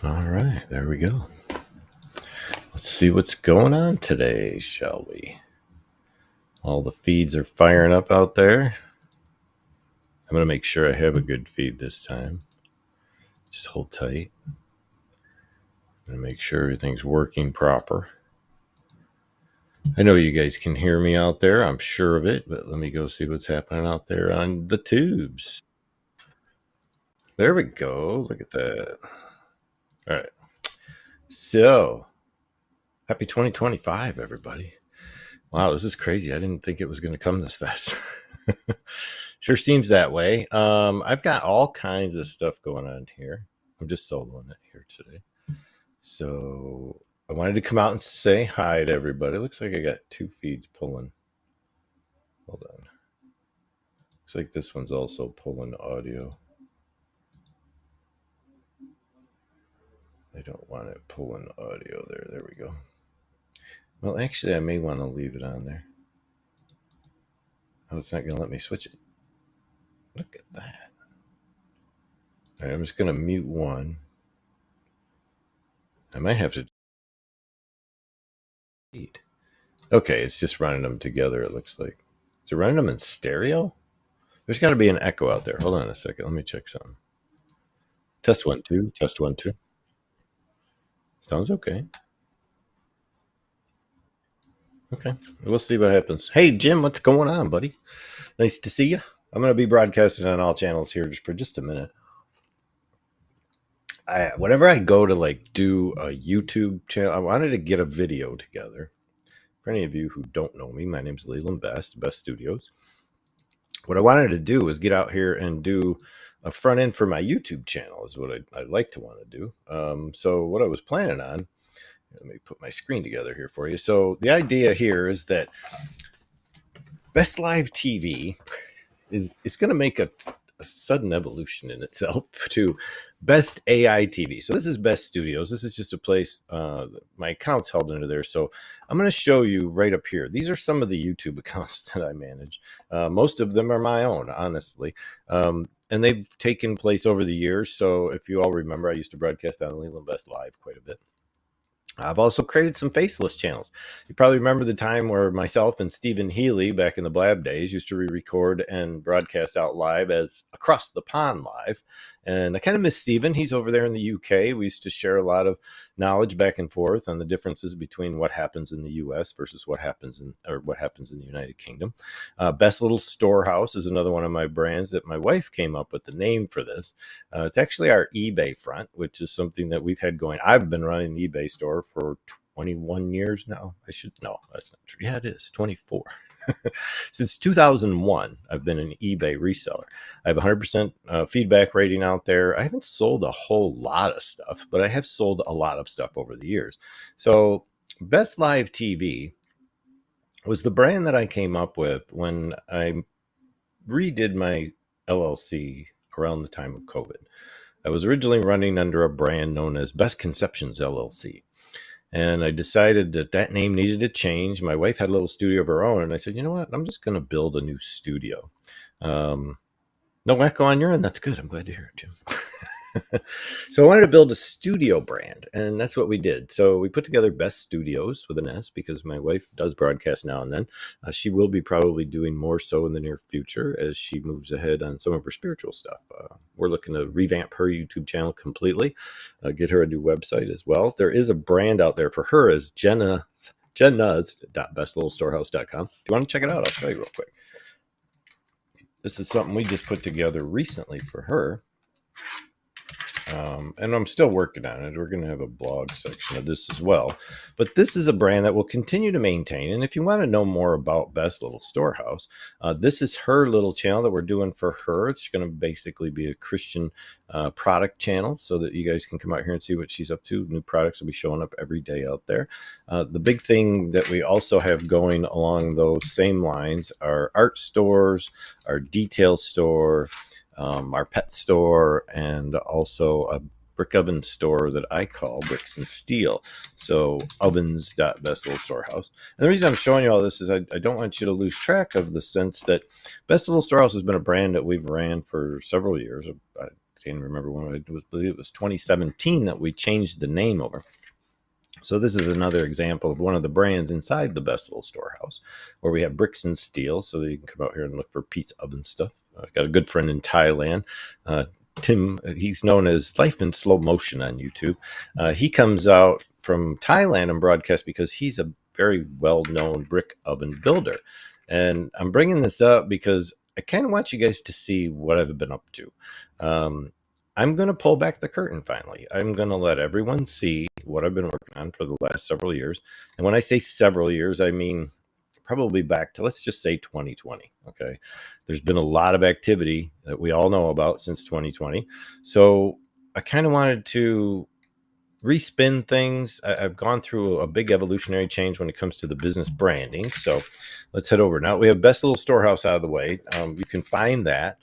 All right, there we go. Let's see what's going on today, shall we? All the feeds are firing up out there. I'm going to make sure I have a good feed this time. Just hold tight. I'm going to make sure everything's working proper. I know you guys can hear me out there. I'm sure of it, but let me go see what's happening out there on the tubes. There we go. Look at that. All right. So, happy 2025, everybody. Wow, this is crazy. I didn't think it was going to come this fast. Sure seems that way. I've got all kinds of stuff going on here. I'm just soloing it here today. So I wanted to come out and say hi to everybody. Looks like I got two feeds pulling. Hold on. Looks like this one's also pulling audio. I don't want it pulling audio there. There we go. Well, actually, I may want to leave it on there. Oh, it's not going to let me switch it. Look at that. All right, I'm just going to mute one. I might have to. Okay, it's just running them together, it looks like. Is it running them in stereo? There's got to be an echo out there. Hold on a second. Let me check something. Test 1, 2. Test 1, 2. Sounds okay. Okay. We'll see what happens. Hey, Jim, what's going on, buddy? Nice to see you. I'm going to be broadcasting on all channels here just for just a minute. Whenever I go to like do a YouTube channel, I wanted to get a video together. For any of you who don't know me, my name's Leland Best Studios. What I wanted to do was get out here and do a front end for my YouTube channel is what I'd like to want to do. So what I was planning on, let me put my screen together here for you. So the idea here is that BestAiTV is going to make a sudden evolution in itself to BestAiTV. So this is Best Studios. This is just a place, my account's held under there. So I'm going to show you right up here. These are some of the YouTube accounts that I manage. Most of them are my own, honestly. And they've taken place over the years. So if you all remember, I used to broadcast on Leland Best Live quite a bit. I've also created some faceless channels. You probably remember the time where myself and Stephen Healy back in the Blab days used to re-record and broadcast out live as Across the Pond Live. And I kind of miss Stephen. He's over there in the UK. We used to share a lot of knowledge back and forth on the differences between what happens in the US versus what happens in the United Kingdom. Best Little Storehouse is another one of my brands that my wife came up with the name for this. It's actually our eBay front, which is something that we've had going. I've been running the eBay store for 21 years now. No, that's not true. Yeah, it is 24. Since 2001, I've been an eBay reseller. I have 100% feedback rating out there. I haven't sold a whole lot of stuff, but I have sold a lot of stuff over the years. So Best Live TV was the brand that I came up with when I redid my LLC around the time of COVID. I was originally running under a brand known as Best Conceptions LLC. And I decided that name needed to change. My wife had a little studio of her own. And I said, you know what? I'm just going to build a new studio. No echo on your end. That's good. I'm glad to hear it, Jim. So I wanted to build a studio brand, and that's what we did. So we put together Best Studios with an S because my wife does broadcast now and then. She will be probably doing more so in the near future as she moves ahead on some of her spiritual stuff. We're looking to revamp her YouTube channel completely, get her a new website as well. There is a brand out there for her as jennuz.bestlittlestorehouse.com. If you want to check it out, I'll show you real quick. This is something we just put together recently for her. And I'm still working on it. We're going to have a blog section of this as well. But this is a brand that we'll continue to maintain. And if you want to know more about Best Little Storehouse, this is her little channel that we're doing for her. It's going to basically be a Christian product channel so that you guys can come out here and see what she's up to. New products will be showing up every day out there. The big thing that we also have going along those same lines are art stores, our detail store, our pet store, and also a brick oven store that I call Bricks and Steel. So ovens.best little storehouse. And the reason I'm showing you all this is I don't want you to lose track of the sense that Best Little Storehouse has been a brand that we've ran for several years. I can't remember when. I believe it was 2017 that we changed the name over. So this is another example of one of the brands inside the Best Little Storehouse, where we have bricks and steel, so you can come out here and look for pizza oven stuff. I've got a good friend in Thailand, Tim. He's known as Life in Slow Motion on YouTube. He comes out from Thailand and broadcasts because he's a very well-known brick oven builder. And I'm bringing this up because I kind of want you guys to see what I've been up to. I'm going to pull back the curtain finally. I'm going to let everyone see what I've been working on for the last several years. And when I say several years, I mean probably back to, let's just say 2020. Okay. There's been a lot of activity that we all know about since 2020. So I kind of wanted to respin things. I've gone through a big evolutionary change when it comes to the business branding. So let's head over. Now we have Best Little Storehouse out of the way. You can find that.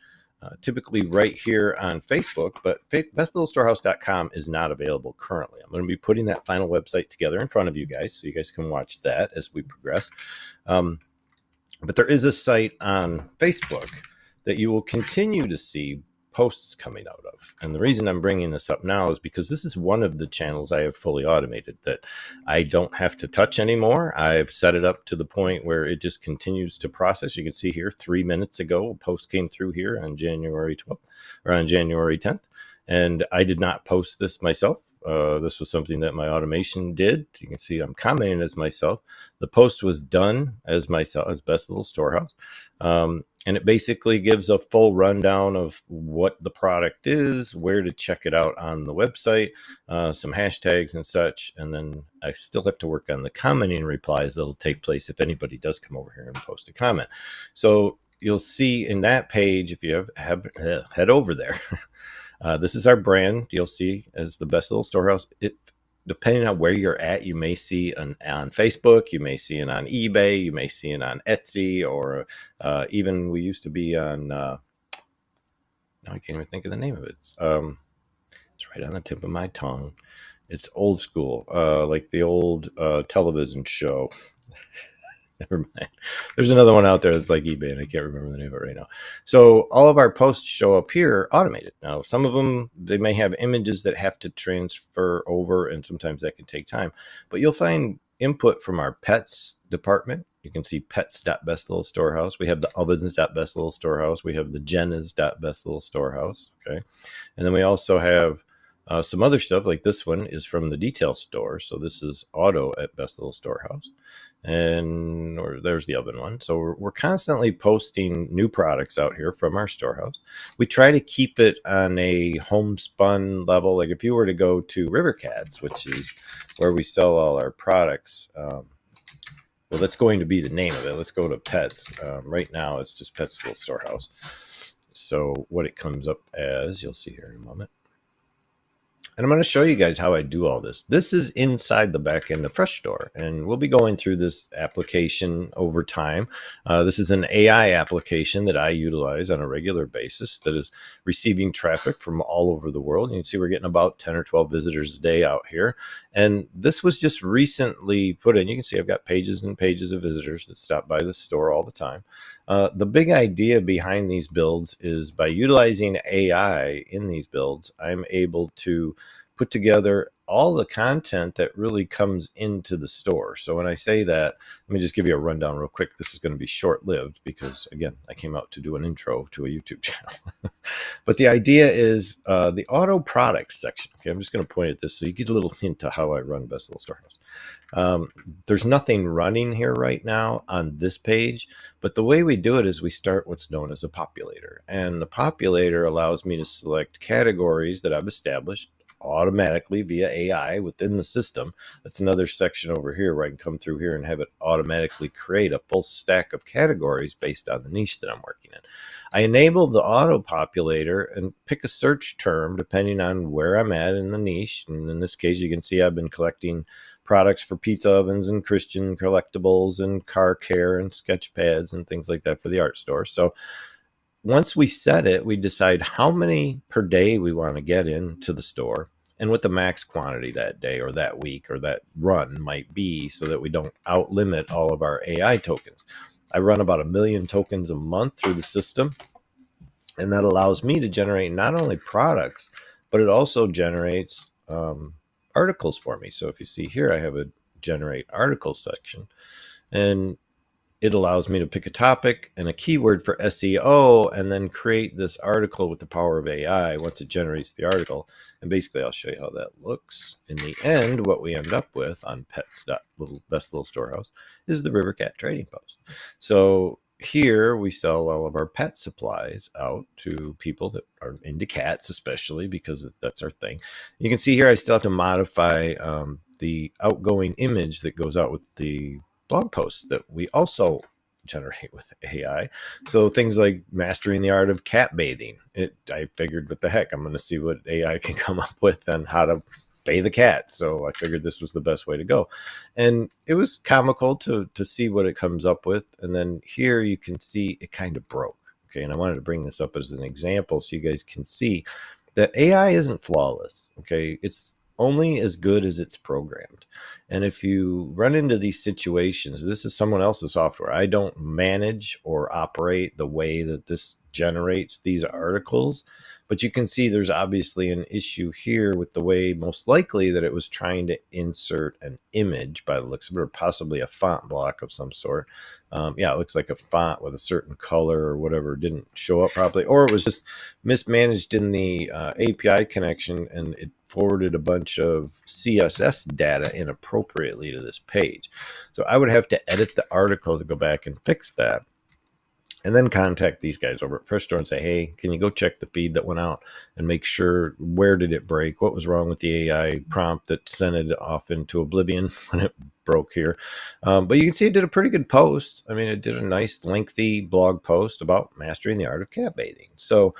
Typically right here on Facebook, but bestlittlesstorehouse.com is not available currently. I'm going to be putting that final website together in front of you guys so you guys can watch that as we progress. But there is a site on Facebook that you will continue to see posts coming out of. And the reason I'm bringing this up now is because this is one of the channels I have fully automated that I don't have to touch anymore. I've set it up to the point where it just continues to process. You can see here 3 minutes ago, a post came through here on January 12th or on January 10th. And I did not post this myself. This was something that my automation did. You can see I'm commenting as myself. The post was done as myself, as Best Little Storehouse. And it basically gives a full rundown of what the product is, where to check it out on the website, some hashtags and such. And then I still have to work on the commenting replies that'll take place if anybody does come over here and post a comment. So you'll see in that page, if you have head over there, this is our brand. You'll see as the Best Little Storehouse. Depending on where you're at, you may see on Facebook, you may see it on eBay, you may see it on Etsy, or even we used to be on, now I can't even think of the name of it. It's right on the tip of my tongue. It's old school, like the old television show. Never mind. There's another one out there that's like eBay, and I can't remember the name of it right now. So all of our posts show up here automated. Now, some of them, they may have images that have to transfer over, and sometimes that can take time. But you'll find input from our pets department. You can see pets.bestlittlesstorehouse. We have the ovens.bestlittlesstorehouse. We have the jennas.bestlittlesstorehouse. Okay. And then we also have some other stuff, like this one is from the detail store. So this is auto at Best Little Storehouse. And or there's the oven one. So we're constantly posting new products out here from our storehouse. We try to keep it on a homespun level. Like if you were to go to River Cats, which is where we sell all our products, well, that's going to be the name of it. Let's go to pets. Right now, it's just Pets Little Storehouse. So what it comes up as, you'll see here in a moment. And I'm going to show you guys how I do all this. This is inside the back end of Fresh Store, and we'll be going through this application over time. This is an AI application that I utilize on a regular basis that is receiving traffic from all over the world. You can see we're getting about 10 or 12 visitors a day out here. And this was just recently put in. You can see I've got pages and pages of visitors that stop by the store all the time. The big idea behind these builds is by utilizing AI in these builds, I'm able to put together all the content that really comes into the store. So when I say that, let me just give you a rundown real quick. This is going to be short-lived because, again, I came out to do an intro to a YouTube channel. But the idea is the auto products section. Okay, I'm just going to point at this so you get a little hint of how I run Best Little Storehouse. There's nothing running here right now on this page, but the way we do it is we start what's known as a populator. And the populator allows me to select categories that I've established automatically via AI within the system. That's another section over here where I can come through here and have it automatically create a full stack of categories based on the niche that I'm working in. I enable the auto populator and pick a search term depending on where I'm at in the niche. And in this case, you can see I've been collecting products for pizza ovens and Christian collectibles and car care and sketch pads and things like that for the art store. So once we set it, we decide how many per day we want to get into the store and what the max quantity that day or that week or that run might be so that we don't outlimit all of our AI tokens. I run about 1 million tokens a month through the system. And that allows me to generate not only products, but it also generates articles for me. So if you see here, I have a generate articles section, and it allows me to pick a topic and a keyword for SEO and then create this article with the power of AI once it generates the article. And basically, I'll show you how that looks. In the end, what we end up with on Best Little Storehouse is the River Cat Trading Post. So here we sell all of our pet supplies out to people that are into cats, especially because that's our thing. You can see here I still have to modify the outgoing image that goes out with the blog posts that we also generate with AI. So things like mastering the art of cat bathing. I figured, what the heck, I'm going to see what AI can come up with on how to bathe a cat. So I figured this was the best way to go. And it was comical to see what it comes up with. And then here you can see it kind of broke. Okay. And I wanted to bring this up as an example so you guys can see that AI isn't flawless. Okay. It's only as good as it's programmed. And if you run into these situations, this is someone else's software. I don't manage or operate the way that this generates these articles, but you can see there's obviously an issue here with the way, most likely, that it was trying to insert an image by the looks of it, or possibly a font block of some sort. Yeah, it looks like a font with a certain color or whatever didn't show up properly, or it was just mismanaged in the API connection, and it forwarded a bunch of CSS data inappropriately to this page. So I would have to edit the article to go back and fix that, and then contact these guys over at Freshstore and say, hey, can you go check the feed that went out and make sure, where did it break? What was wrong with the AI prompt that sent it off into oblivion when it broke here? But you can see it did a pretty good post. I mean, it did a nice lengthy blog post about mastering the art of cat bathing. So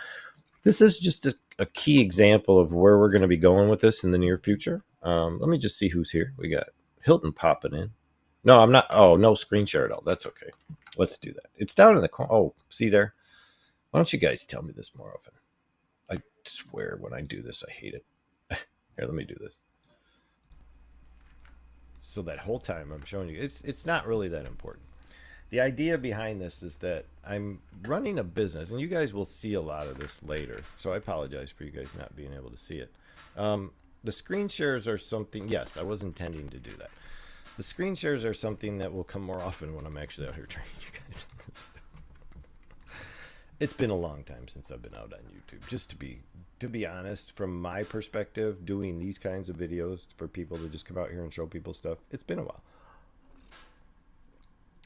this is just a key example of where we're going to be going with this in the near future. Let me just see who's here. We got Hilton popping in. No, I'm not. Oh, no screen share at all. That's okay. Let's do that. It's down in the corner. Oh, see there? Why don't you guys tell me this more often? I swear when I do this, I hate it. Here, let me do this. So that whole time I'm showing you, it's not really that important. The idea behind this is that I'm running a business, and you guys will see a lot of this later. So I apologize for you guys not being able to see it. The screen shares are something, yes, I was intending to do that. The screen shares are something that will come more often when I'm actually out here training you guys on this stuff. It's been a long time since I've been out on YouTube. Just to be honest, from my perspective, doing these kinds of videos for people to just come out here and show people stuff, it's been a while.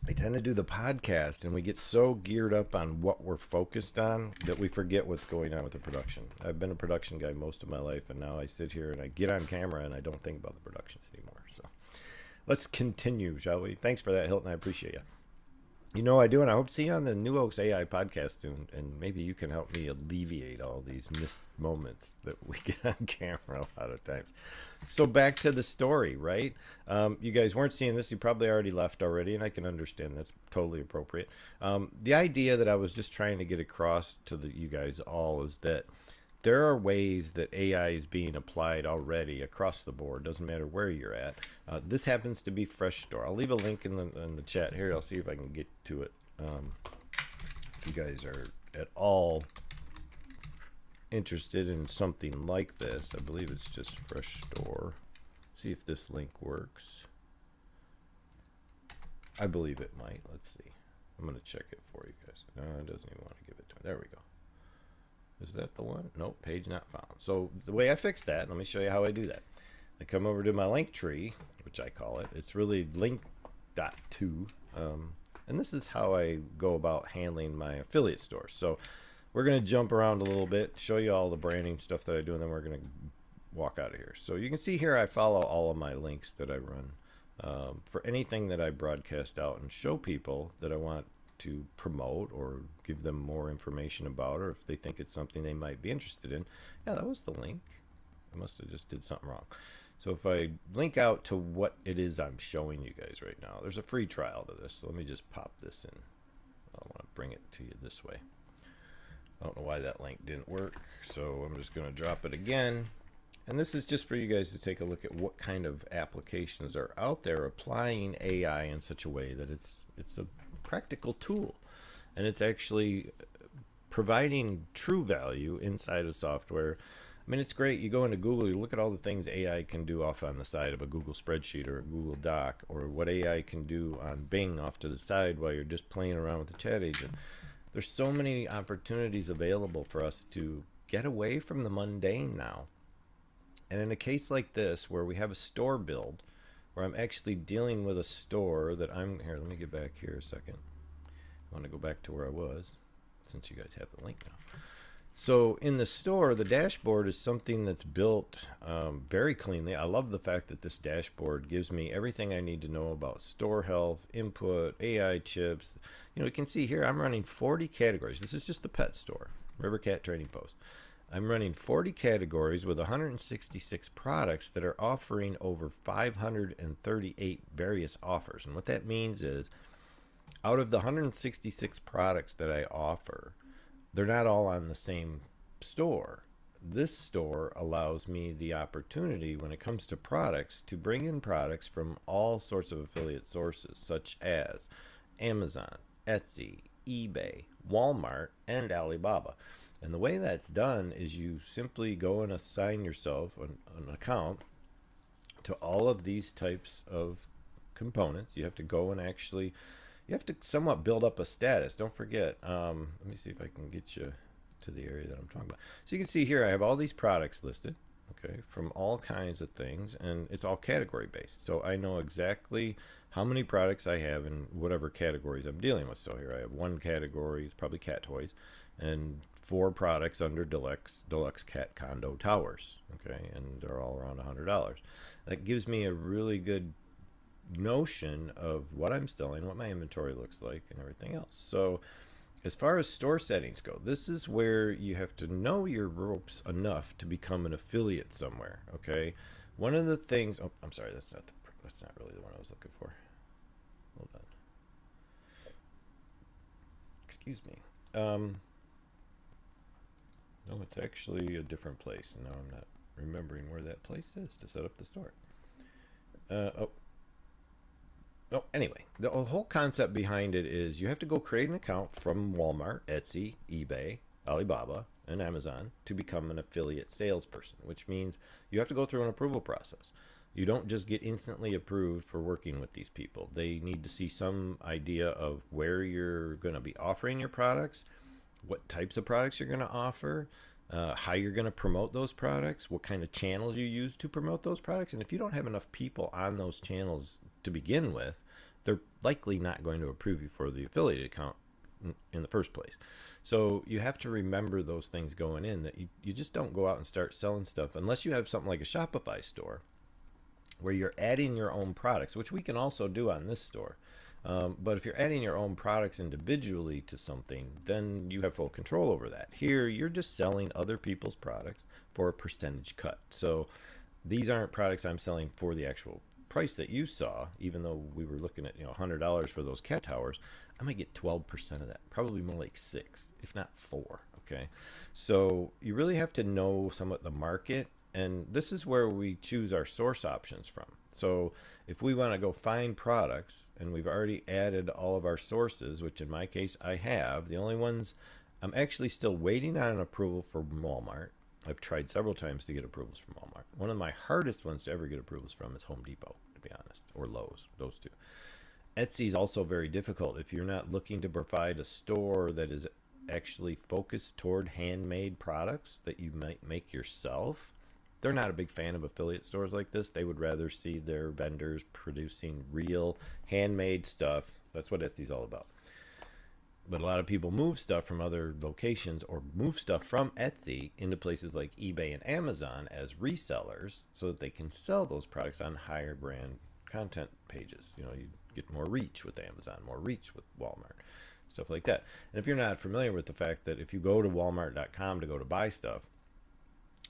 I tend to do the podcast, and we get so geared up on what we're focused on that we forget what's going on with the production. I've been a production guy most of my life, and now I sit here and I get on camera and I don't think about the production anymore. So let's continue, shall we? Thanks for that, Hilton. I appreciate you. You know I do, and I hope to see you on the New Oaks AI podcast soon, and maybe you can help me alleviate all these missed moments that we get on camera a lot of times. So back to the story, right? You guys weren't seeing this. You probably already left already, and I can understand that's totally appropriate. The idea that I was just trying to get across to you guys all is that there are ways that AI is being applied already across the board. Doesn't matter where you're at. This happens to be Freshstore. I'll leave a link in the chat here. I'll see if I can get to it. If you guys are at all interested in something like this, I believe it's just Freshstore. See if this link works. I believe it might. Let's see. I'm going to check it for you guys. No, it doesn't even want to give it to me. There we go. Is that the one? Nope, page not found. So the way I fix that, let me show you how I do that. I come over to my link tree, which I call it. It's really link.to. And this is how I go about handling my affiliate store. So we're going to jump around a little bit, show you all the branding stuff that I do, and then we're going to walk out of here. So you can see here I follow all of my links that I run for anything that I broadcast out and show people that I want to promote or give them more information about, or if they think it's something they might be interested in. Yeah, that was the link. I must have just did something wrong. So if I link out to what it is I'm showing you guys right now, there's a free trial to this. So let me just pop this in. I want to bring it to you this way. I don't know why that link didn't work, so I'm just going to drop it again. And this is just for you guys to take a look at what kind of applications are out there applying AI in such a way that it's a practical tool, and it's actually providing true value inside of software. I mean, it's great. You go into Google, you look at all the things AI can do off on the side of a Google spreadsheet or a Google Doc, or what AI can do on Bing off to the side while you're just playing around with the chat agent. There's so many opportunities available for us to get away from the mundane now. And in a case like this, where we have a store build, where I'm actually dealing with a store that I'm here, let me get back here a second. I want to go back to where I was, since you guys have the link now. So in the store, the dashboard is something that's built very cleanly. I love the fact that this dashboard gives me everything I need to know about store health, input, AI chips. You know, you can see here I'm running 40 categories. This is just the pet store, River Cat Trading Post. I'm running 40 categories with 166 products that are offering over 538 various offers. And what that means is, out of the 166 products that I offer, they're not all on the same store. This store allows me the opportunity, when it comes to products, to bring in products from all sorts of affiliate sources, such as Amazon, Etsy, eBay, Walmart, and Alibaba. And the way that's done is you simply go and assign yourself an account to all of these types of components. You have to go and actually, you have to somewhat build up a status. Don't forget, let me see if I can get you to the area that I'm talking about. So you can see here I have all these products listed, okay, from all kinds of things, and it's all category based. So I know exactly how many products I have in whatever categories I'm dealing with. So here I have one category, it's probably cat toys, and 4 products under deluxe cat condo towers, okay, and they're all around $100. That gives me a really good notion of what I'm selling, what my inventory looks like, and everything else. So as far as store settings go, this is where you have to know your ropes enough to become an affiliate somewhere, okay? One of the things, oh, I'm sorry, that's not really the one I was looking for. Hold on. Excuse me. No, it's actually a different place. Now I'm not remembering where that place is to set up the store. Anyway, the whole concept behind it is you have to go create an account from Walmart, Etsy, eBay, Alibaba, and Amazon to become an affiliate salesperson, which means you have to go through an approval process. You don't just get instantly approved for working with these people. They need to see some idea of where you're going to be offering your products, what types of products you're going to offer, how you're going to promote those products, what kind of channels you use to promote those products. And if you don't have enough people on those channels to begin with, they're likely not going to approve you for the affiliate account in the first place. So you have to remember those things going in, that you just don't go out and start selling stuff unless you have something like a Shopify store where you're adding your own products, which we can also do on this store. But if you're adding your own products individually to something, then you have full control over that. Here, you're just selling other people's products for a percentage cut. So these aren't products I'm selling for the actual price that you saw. Even though we were looking at $100 for those cat towers, I might get 12% of that, probably more like 6, if not 4. Okay, so you really have to know somewhat the market, and this is where we choose our source options from. So if we want to go find products, and we've already added all of our sources, which in my case I have, the only ones I'm actually still waiting on an approval for Walmart. I've tried several times to get approvals from Walmart. One of my hardest ones to ever get approvals from is Home Depot, to be honest, or Lowe's, those two. Etsy is also very difficult if you're not looking to provide a store that is actually focused toward handmade products that you might make yourself. They're not a big fan of affiliate stores like this. They would rather see their vendors producing real handmade stuff. That's what Etsy's all about. But a lot of people move stuff from other locations, or move stuff from Etsy into places like eBay and Amazon as resellers, so that they can sell those products on higher brand content pages. You get more reach with Amazon, more reach with Walmart, stuff like that. And if you're not familiar with the fact that if you go to walmart.com to go to buy stuff,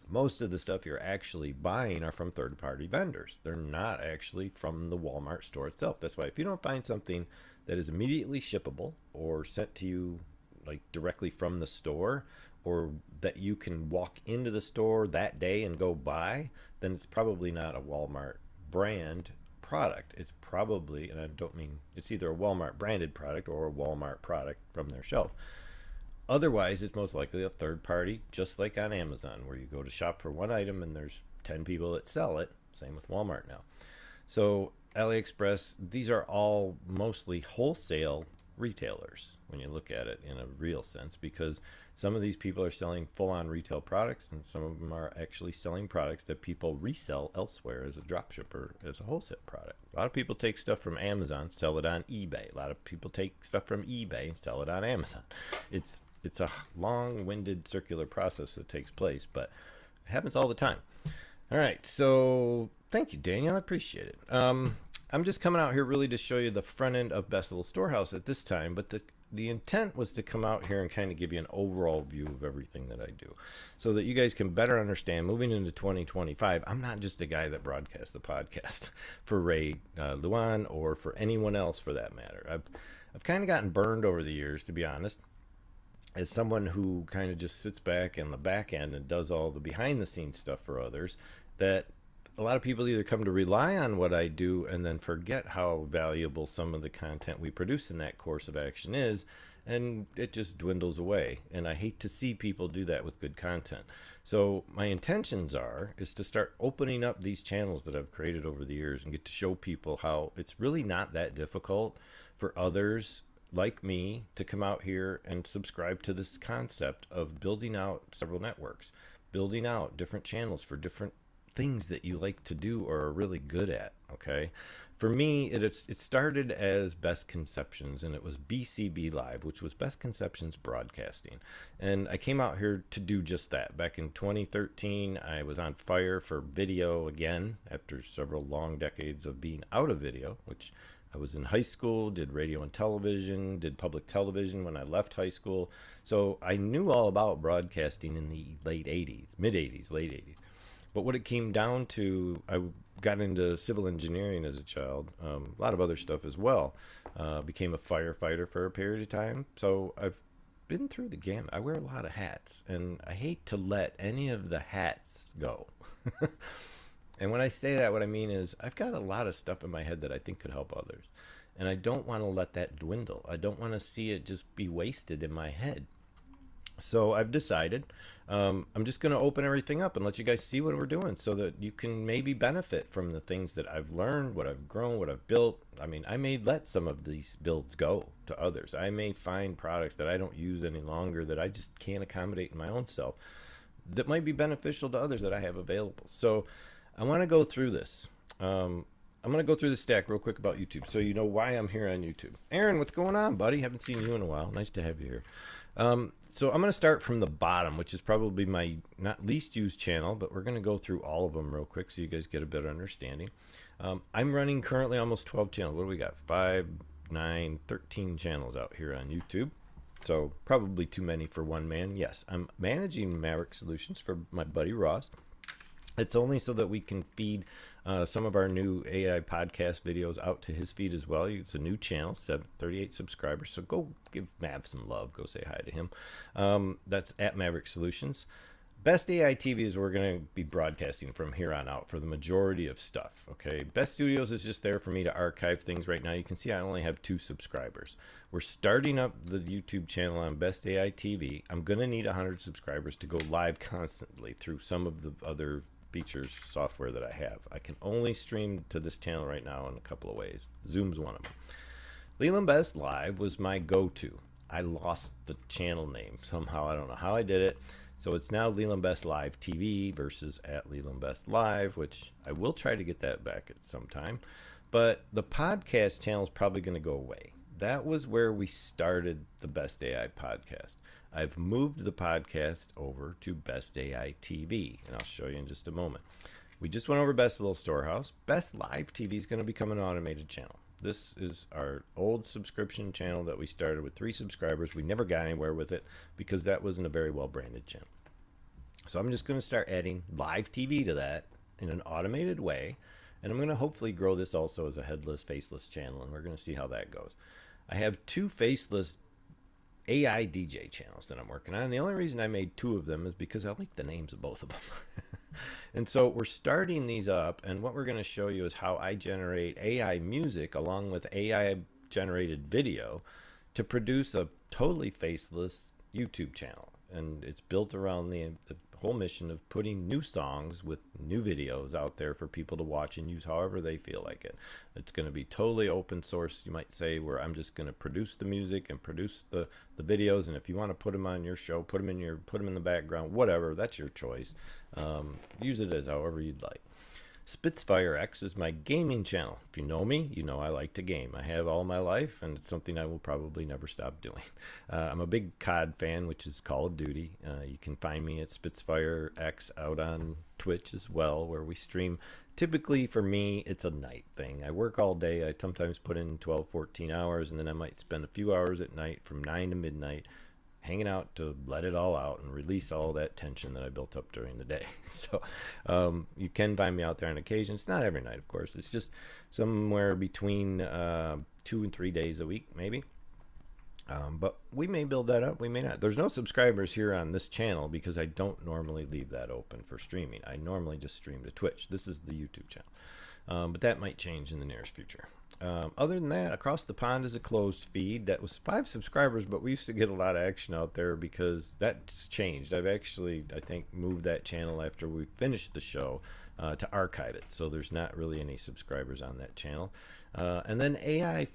most of the stuff you're actually buying are from third-party vendors. They're not actually from the Walmart store itself. That's why if you don't find something that is immediately shippable or sent to you like directly from the store, or that you can walk into the store that day and go buy, then it's probably not a Walmart brand product. It's probably, and I don't mean, it's either a Walmart branded product or a Walmart product from their shelf. Otherwise, it's most likely a third party, just like on Amazon, where you go to shop for one item and there's 10 people that sell it. Same with Walmart now. So AliExpress, these are all mostly wholesale retailers when you look at it in a real sense, because some of these people are selling full-on retail products, and some of them are actually selling products that people resell elsewhere as a dropship or as a wholesale product. A lot of people take stuff from Amazon, sell it on eBay. A lot of people take stuff from eBay and sell it on Amazon. It's a long-winded circular process that takes place, but it happens all the time. All right, so thank you, Daniel. I appreciate it. I'm just coming out here really to show you the front end of Best Little Storehouse at this time, but the intent was to come out here and kind of give you an overall view of everything that I do so that you guys can better understand moving into 2025. I'm not just a guy that broadcasts the podcast for Ray Luan or for anyone else for that matter. I've kind of gotten burned over the years, to be honest, as someone who kind of just sits back in the back end and does all the behind the scenes stuff for others, that a lot of people either come to rely on what I do and then forget how valuable some of the content we produce in that course of action is, and it just dwindles away. And I hate to see people do that with good content. So my intentions is to start opening up these channels that I've created over the years and get to show people how it's really not that difficult for others like me to come out here and subscribe to this concept of building out several networks, building out different channels for different things that you like to do or are really good at. Okay, for me it started as Best Conceptions, and it was BCB Live, which was Best Conceptions Broadcasting, and I came out here to do just that. Back in 2013 I was on fire for video again after several long decades of being out of video, which I was in high school, did radio and television, did public television when I left high school, so I knew all about broadcasting in the late 80s, mid 80s, late 80s. But what it came down to, I got into civil engineering as a child, a lot of other stuff as well. Became a firefighter for a period of time. So I've been through the gamut. I wear a lot of hats, and I hate to let any of the hats go. And when I say that, what I mean is I've got a lot of stuff in my head that I think could help others. And I don't want to let that dwindle. I don't want to see it just be wasted in my head. So I've decided I'm just going to open everything up and let you guys see what we're doing so that you can maybe benefit from the things that I've learned, what I've grown, what I've built. I mean, I may let some of these builds go to others. I may find products that I don't use any longer that I just can't accommodate in my own self that might be beneficial to others that I have available. So I want to go through this. I'm going to go through the stack real quick about YouTube so you know why I'm here on YouTube. Aaron, what's going on, buddy? Haven't seen you in a while. Nice to have you here. So I'm going to start from the bottom, which is probably my not least used channel, but we're going to go through all of them real quick so you guys get a better understanding. I'm running currently almost 12 channels. What do we got? 5, 9, 13 channels out here on YouTube. So probably too many for one man. Yes, I'm managing Maverick Solutions for my buddy Ross. It's only so that we can feed some of our new AI podcast videos out to his feed as well. It's a new channel, 38 subscribers. So go give Mav some love. Go say hi to him. That's at Maverick Solutions. Best AI TV is where we're going to be broadcasting from here on out for the majority of stuff. Okay, Best Studios is just there for me to archive things right now. You can see I only have 2 subscribers. We're starting up the YouTube channel on Best AI TV. I'm going to need 100 subscribers to go live constantly through some of the other features software that I have. I can only stream to this channel right now in a couple of ways. Zoom's one of them. Leland Best Live was my go-to. I lost the channel name somehow. I don't know how I did it. So it's now Leland Best Live TV versus at Leland Best Live, which I will try to get that back at some time. But the podcast channel is probably going to go away. That was where we started the Best AI podcast. I've moved the podcast over to Best AI TV, and I'll show you in just a moment. We just went over Best Little Storehouse. Best Live TV is going to become an automated channel. This is our old subscription channel that we started with 3 subscribers. We never got anywhere with it because that wasn't a very well branded channel. So I'm just going to start adding live TV to that in an automated way, and I'm going to hopefully grow this also as a headless, faceless channel, and we're going to see how that goes. I have 2 faceless AI DJ channels that I'm working on. And the only reason I made 2 of them is because I like the names of both of them. And so we're starting these up, and what we're going to show you is how I generate AI music along with AI generated video to produce a totally faceless YouTube channel, and it's built around the whole mission of putting new songs with new videos out there for people to watch and use however they feel like it. It's going to be totally open source, you might say, where I'm just going to produce the music and produce the videos, and if you want to put them on your show, put them in the background, whatever, that's your choice. Use it as however you'd like. Spitfire X is my gaming channel. If you know me, you know I like to game. I have all my life, and it's something I will probably never stop doing. I'm a big COD fan, which is Call of Duty. You can find me at Spitfire X out on Twitch as well, where we stream. Typically, for me, it's a night thing. I work all day. I sometimes put in 12, 14 hours, and then I might spend a few hours at night from 9 to midnight hanging out to let it all out and release all that tension that I built up during the day. So you can find me out there on occasion. It's not every night, of course. It's just somewhere between 2 and 3 days a week, maybe. But we may build that up. We may not. There's no subscribers here on this channel because I don't normally leave that open for streaming. I normally just stream to Twitch. This is the YouTube channel. But that might change in the nearest future. Other than that, Across the Pond is a closed feed. That was 5 subscribers, but we used to get a lot of action out there because that's changed. I've actually, I think, moved that channel after we finished the show to archive it. So there's not really any subscribers on that channel. And then AI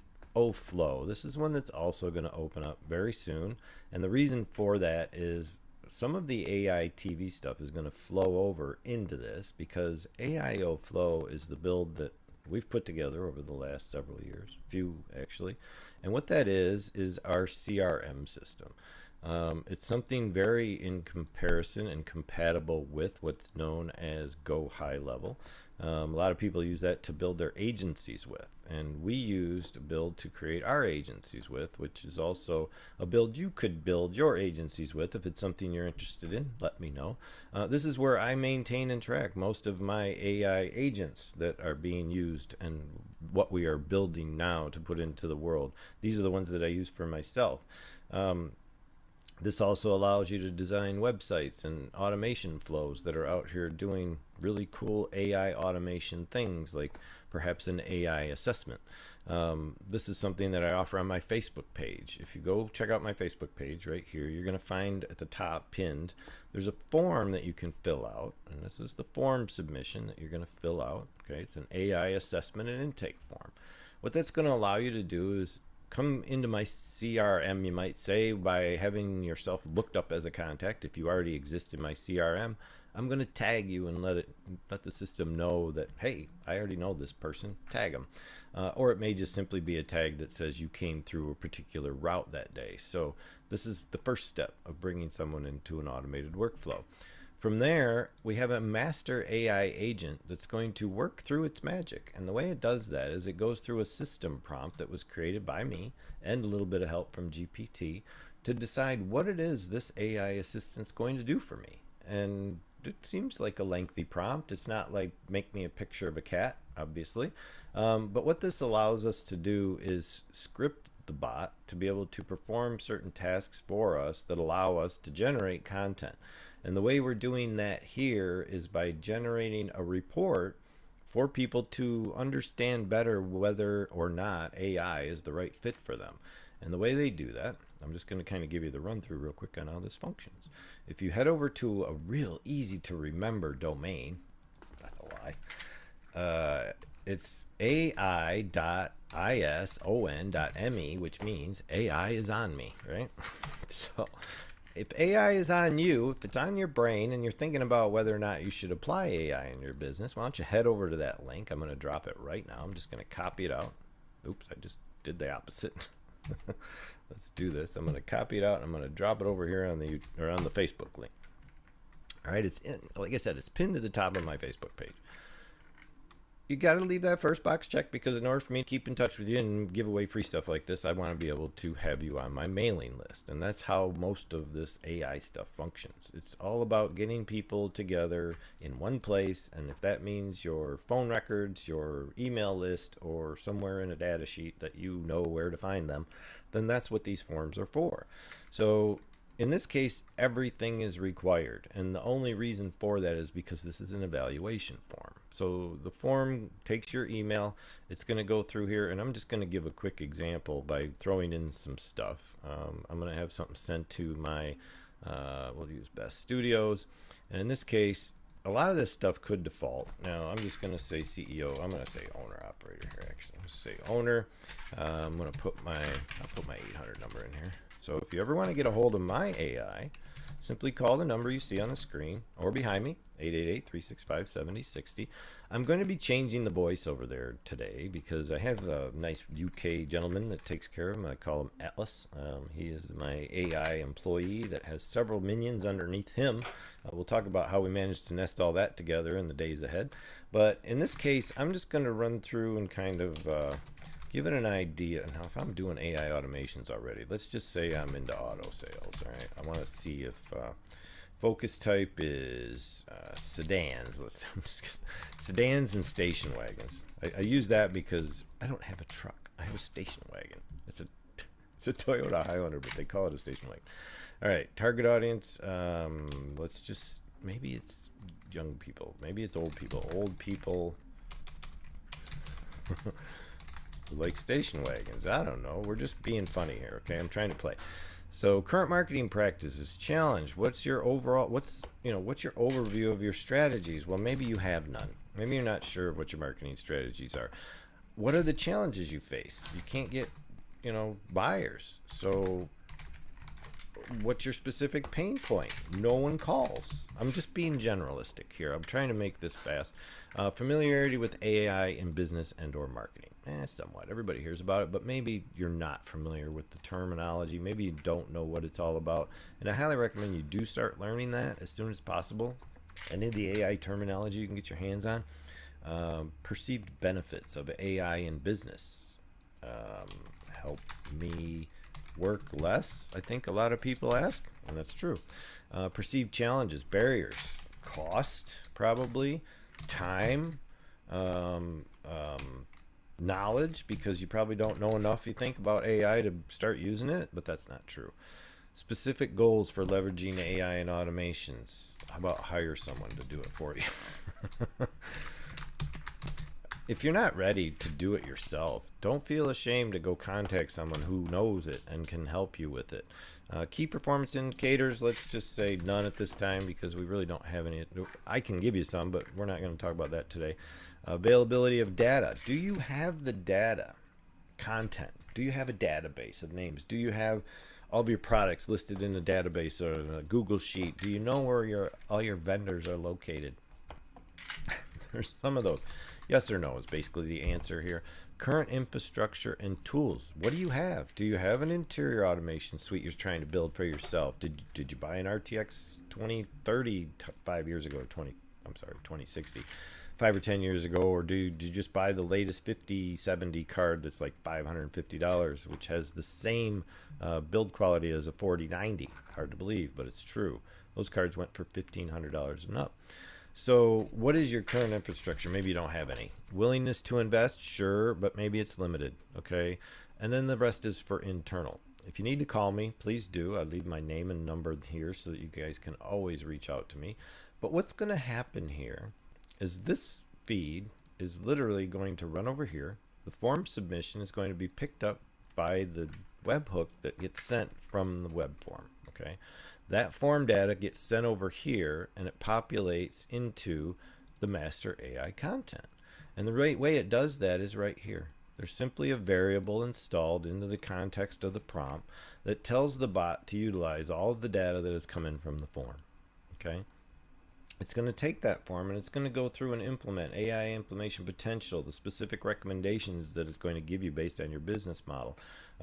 Flow. This is one that's also going to open up very soon. And the reason for that is some of the AI TV stuff is going to flow over into this because AIO Flow is the build that we've put together over the last several years, few actually. And what that is our CRM system. It's something very in comparison and compatible with what's known as Go High Level. A lot of people use that to build their agencies with, and we used a build to create our agencies with, which is also a build you could build your agencies with. If it's something you're interested in, let me know. This is where I maintain and track most of my AI agents that are being used and what we are building now to put into the world. These are the ones that I use for myself. This also allows you to design websites and automation flows that are out here doing really cool AI automation things, like perhaps an AI assessment. This is something that I offer on my Facebook page. If you go check out my Facebook page right here, you're going to find at the top pinned, there's a form that you can fill out. And this is the form submission that you're going to fill out. Okay, it's an AI assessment and intake form. What that's going to allow you to do is come into my CRM, you might say, by having yourself looked up as a contact. If you already exist in my CRM, I'm going to tag you and let the system know that, hey, I already know this person, tag them. Or it may just simply be a tag that says you came through a particular route that day. So this is the first step of bringing someone into an automated workflow. From there, we have a master AI agent that's going to work through its magic. And the way it does that is it goes through a system prompt that was created by me and a little bit of help from GPT to decide what it is this AI assistant's going to do for me. And it seems like a lengthy prompt. It's not like make me a picture of a cat, obviously. But what this allows us to do is script the bot to be able to perform certain tasks for us that allow us to generate content. And the way we're doing that here is by generating a report for people to understand better whether or not AI is the right fit for them. And the way they do that, I'm just going to kind of give you the run through real quick on how this functions. If you head over to a real easy to remember domain, that's a lie, it's ai.ison.me, which means AI is on me, right? So if AI is on you, if it's on your brain and you're thinking about whether or not you should apply AI in your business, why don't you head over to that link? I'm going to drop it right now. I'm just going to copy it out. Oops, I just did the opposite. Let's do this. I'm going to copy it out and I'm going to drop it over here on the Facebook link. All right, it's in, like I said, it's pinned to the top of my Facebook page. You got to leave that first box checked because in order for me to keep in touch with you and give away free stuff like this, I want to be able to have you on my mailing list. And that's how most of this AI stuff functions. It's all about getting people together in one place. And if that means your phone records, your email list, or somewhere in a data sheet that you know where to find them, then that's what these forms are for. So in this case, everything is required. And the only reason for that is because this is an evaluation form. So the form takes your email. It's going to go through here, and I'm just going to give a quick example by throwing in some stuff. I'm going to have something sent to my, we'll use Best Studios. And in this case, a lot of this stuff could default. Now I'm just going to say CEO. I'm going to say owner operator here. Actually, I'm going to say owner. I'm going to put I'll put my 800 number in here. So if you ever want to get a hold of my AI, simply call the number you see on the screen or behind me, 888-365-7060. I'm going to be changing the voice over there today because I have a nice UK gentleman that takes care of him. I call him Atlas. He is my AI employee that has several minions underneath him. We'll talk about how we managed to nest all that together in the days ahead. But in this case, I'm just going to run through and kind of give it an idea. Now, if I'm doing AI automations already, let's just say I'm into auto sales. All right, I want to see if focus type is sedans. Sedans and station wagons. I use that because I don't have a truck. I have a station wagon. It's a Toyota Highlander, but they call it a station wagon. All right, target audience. Let's just, maybe it's young people. Maybe it's old people. Old people like station wagons. I don't know. We're just being funny here, okay? I'm trying to play. So current marketing practices challenge. What's your overall, what's your overview of your strategies? Well, maybe you have none. Maybe you're not sure of what your marketing strategies are. What are the challenges you face? You can't get, buyers. So what's your specific pain point? No one calls. I'm just being generalistic here. I'm trying to make this fast. Familiarity with AI in business and or marketing. Somewhat. Everybody hears about it, but maybe you're not familiar with the terminology. Maybe you don't know what it's all about. And I highly recommend you do start learning that as soon as possible. Any of the AI terminology you can get your hands on. Perceived benefits of AI in business. Help me work less, I think a lot of people ask, and that's true. Perceived challenges, barriers, cost, probably, time, knowledge, because you probably don't know enough, you think, about AI to start using it, but that's not true. Specific goals for leveraging AI and automations. How about hire someone to do it for you? If you're not ready to do it yourself, don't feel ashamed to go contact someone who knows it and can help you with it. Key performance indicators, let's just say none at this time because we really don't have any. I can give you some, but we're not going to talk about that today. Availability of data. Do you have the data? Content. Do you have a database of names? Do you have all of your products listed in a database or in a Google sheet? Do you know where all your vendors are located? There's some of those. Yes or no is basically the answer here. Current infrastructure and tools. What do you have? Do you have an interior automation suite you're trying to build for yourself? Did you buy an RTX 2030 5 years ago? 2060, 5 or 10 years ago? Or did you just buy the latest 5070 card that's like $550, which has the same build quality as a 4090? Hard to believe, but it's true. Those cards went for $1,500 and up. So what is your current infrastructure? Maybe you don't have any. Willingness to invest? Sure, but maybe it's limited, okay? And then the rest is for internal. If you need to call me, please do. I leave my name and number here so that you guys can always reach out to me. But what's going to happen here is this feed is literally going to run over here. The form submission is going to be picked up by the webhook that gets sent from the web form, okay? That form data gets sent over here and it populates into the master AI content. And the right way it does that is right here. There's simply a variable installed into the context of the prompt that tells the bot to utilize all of the data that has come in from the form. Okay? It's going to take that form and it's going to go through and implement AI implementation potential, the specific recommendations that it's going to give you based on your business model,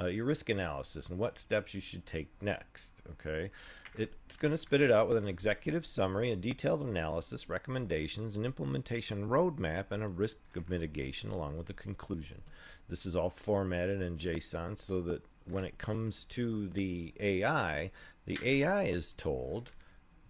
your risk analysis, and what steps you should take next. Okay, it's going to spit it out with an executive summary, a detailed analysis, recommendations, an implementation roadmap, and a risk of mitigation along with a conclusion. This is all formatted in JSON so that when it comes to the AI is told,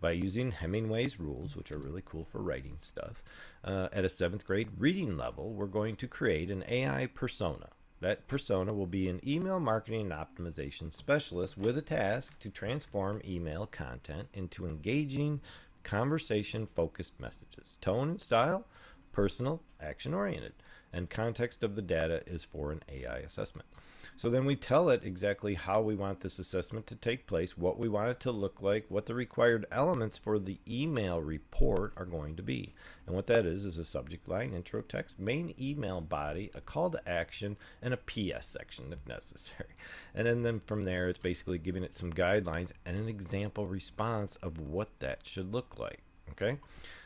by using Hemingway's rules, which are really cool for writing stuff, at a 7th grade reading level, we're going to create an AI persona. That persona will be an email marketing and optimization specialist with a task to transform email content into engaging, conversation-focused messages. Tone and style, personal, action-oriented, and context of the data is for an AI assessment. So then we tell it exactly how we want this assessment to take place, what we want it to look like, what the required elements for the email report are going to be. And what that is a subject line, intro text, main email body, a call to action, and a PS section if necessary. And then from there, it's basically giving it some guidelines and an example response of what that should look like. Okay,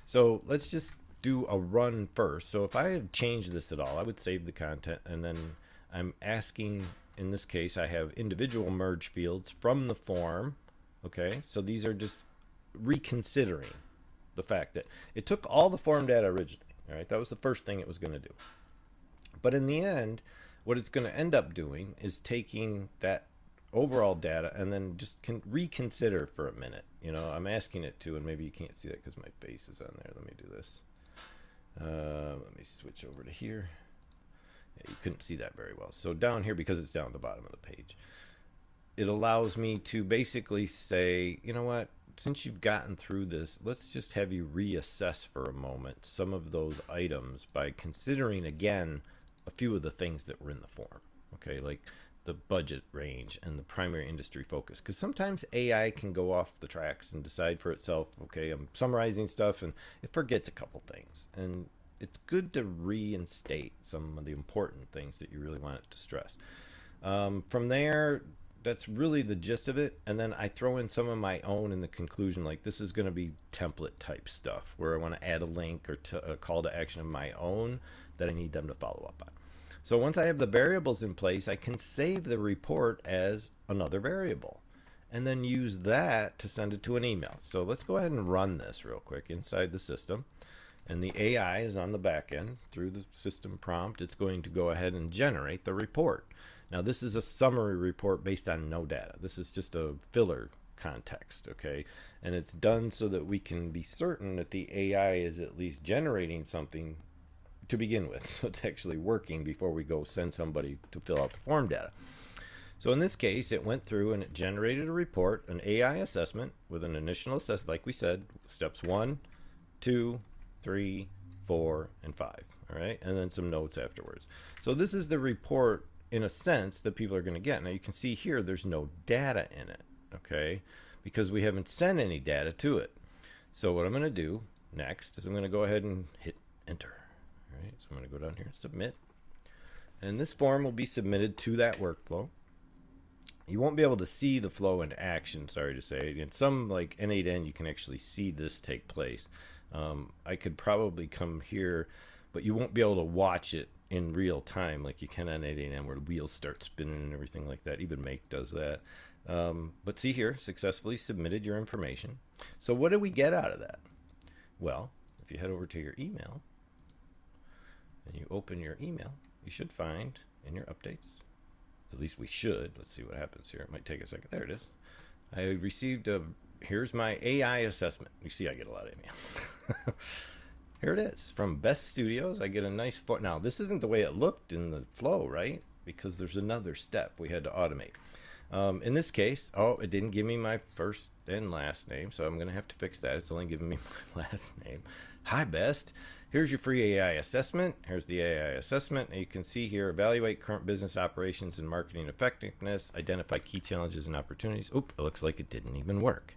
so let's just do a run first. So if I had changed this at all, I would save the content, and then I'm asking, in this case, I have individual merge fields from the form. Okay, so these are just reconsidering the fact that it took all the form data originally. All right, that was the first thing it was going to do. But in the end, what it's going to end up doing is taking that overall data and then just reconsider for a minute. You know, I'm asking it to, and maybe you can't see that because my face is on there. Let me do this. Let me switch over to here. Yeah, you couldn't see that very well. So down here, because it's down at the bottom of the page, it allows me to basically say, you know what, since you've gotten through this, let's just have you reassess for a moment some of those items by considering again a few of the things that were in the form. Okay, like the budget range and the primary industry focus, because sometimes AI can go off the tracks and decide for itself, okay, I'm summarizing stuff and it forgets a couple things, and it's good to reinstate some of the important things that you really want it to stress. From there, that's really the gist of it, and then I throw in some of my own in the conclusion, like this is going to be template type stuff where I want to add a link or a call to action of my own that I need them to follow up on. So once I have the variables in place, I can save the report as another variable and then use that to send it to an email. So let's go ahead and run this real quick inside the system. And the AI is on the back end through the system prompt. It's going to go ahead and generate the report. Now this is a summary report based on no data. This is just a filler context, okay? And it's done so that we can be certain that the AI is at least generating something to begin with. So it's actually working before we go send somebody to fill out the form data. So in this case, it went through and it generated a report, an AI assessment with an initial assessment, like we said, steps 1, 2, 3, 4, and 5. All right, and then some notes afterwards. So this is the report in a sense that people are going to get. Now you can see here there's no data in it, okay, because we haven't sent any data to it. So what I'm going to do next is I'm going to go ahead and hit enter. All right, so I'm going to go down here and submit, and this form will be submitted to that workflow. You won't be able to see the flow in action, sorry to say. In some like N8N, you can actually see this take place. I could probably come here, but you won't be able to watch it in real time like you can on 8am where the wheels start spinning and everything like that. Even Make does that. But see here, successfully submitted your information. So what do we get out of that? Well, if you head over to your email and you open your email, you should find in your updates, at least we should, let's see what happens here. It might take a second. There it is. I received here's my AI assessment. You see I get a lot of email. Here it is from Best Studios. I get a nice now this isn't the way it looked in the flow, right? Because there's another step we had to automate. In this case, it didn't give me my first and last name, so I'm gonna have to fix that. It's only giving me my last name. Hi Best, here's your free AI assessment. Here's the AI assessment, and you can see here, evaluate current business operations and marketing effectiveness, identify key challenges and opportunities. Oop, it looks like it didn't even work.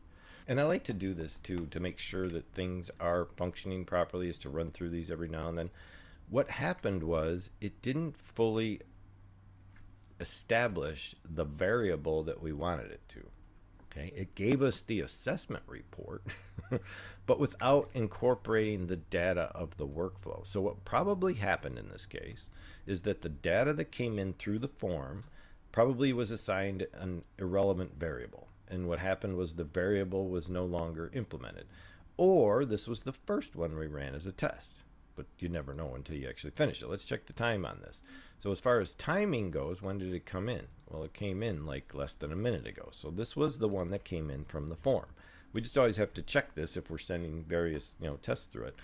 And I like to do this too to make sure that things are functioning properly, is to run through these every now and then. What happened was it didn't fully establish the variable that we wanted it to. Okay, it gave us the assessment report, but without incorporating the data of the workflow. So what probably happened in this case is that the data that came in through the form probably was assigned an irrelevant variable. And what happened was the variable was no longer implemented. Or this was the first one we ran as a test. But you never know until you actually finish it. Let's check the time on this. So as far as timing goes, when did it come in? Well, it came in like less than a minute ago. So this was the one that came in from the form. We just always have to check this if we're sending various tests through it.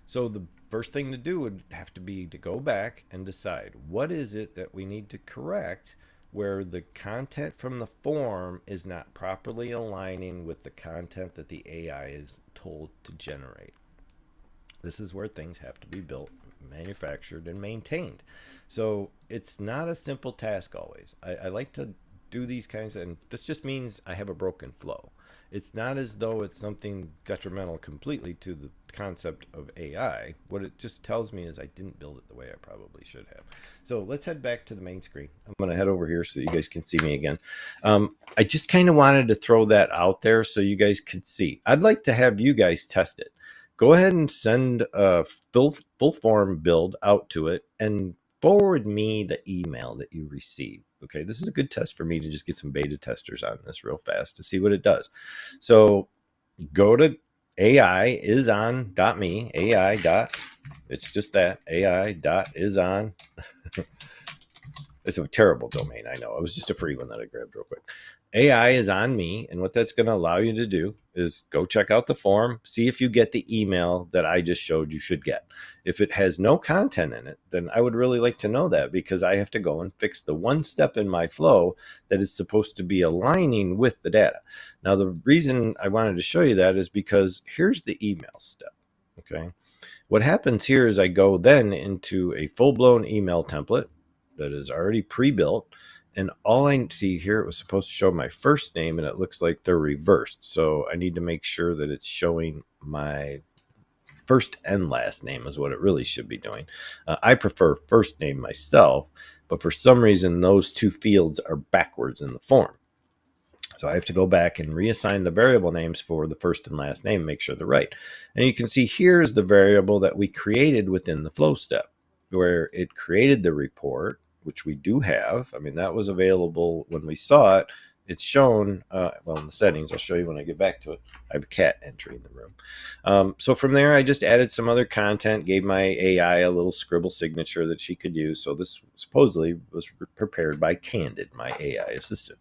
So the first thing to do would have to be to go back and decide what is it that we need to correct where the content from the form is not properly aligning with the content that the AI is told to generate. This is where things have to be built, manufactured, and maintained. So it's not a simple task always. I like to do these kinds of, and this just means I have a broken flow. It's not as though it's something detrimental completely to the concept of AI. What it just tells me is I didn't build it the way I probably should have. So let's head back to the main screen. I'm going to head over here so that you guys can see me again. I just kind of wanted to throw that out there so you guys could see. I'd like to have you guys test it. Go ahead and send a full form build out to it and forward me the email that you receive. Okay, this is a good test for me to just get some beta testers on this real fast to see what it does. So go to aiison.me, AI dot, it's just that, AI dot is on. It's a terrible domain, I know. It was just a free one that I grabbed real quick. AI is on me, and what that's going to allow you to do is go check out the form, see if you get the email that I just showed you should get. If it has no content in it, then I would really like to know that, because I have to go and fix the one step in my flow that is supposed to be aligning with the data. Now, the reason I wanted to show you that is because here's the email step, okay? What happens here is I go then into a full-blown email template that is already pre-built, and all I see here, it was supposed to show my first name, and it looks like they're reversed. So I need to make sure that it's showing my first and last name is what it really should be doing. I prefer first name myself, but for some reason those two fields are backwards in the form. So I have to go back and reassign the variable names for the first and last name, make sure they're right. And you can see here's the variable that we created within the flow step, where it created the report, which we do have. I mean, that was available when we saw it. It's shown, well, in the settings. I'll show you when I get back to it. I have a cat entry in the room. So from there, I just added some other content, gave my AI a little scribble signature that she could use. So this supposedly was prepared by Candid, my AI assistant.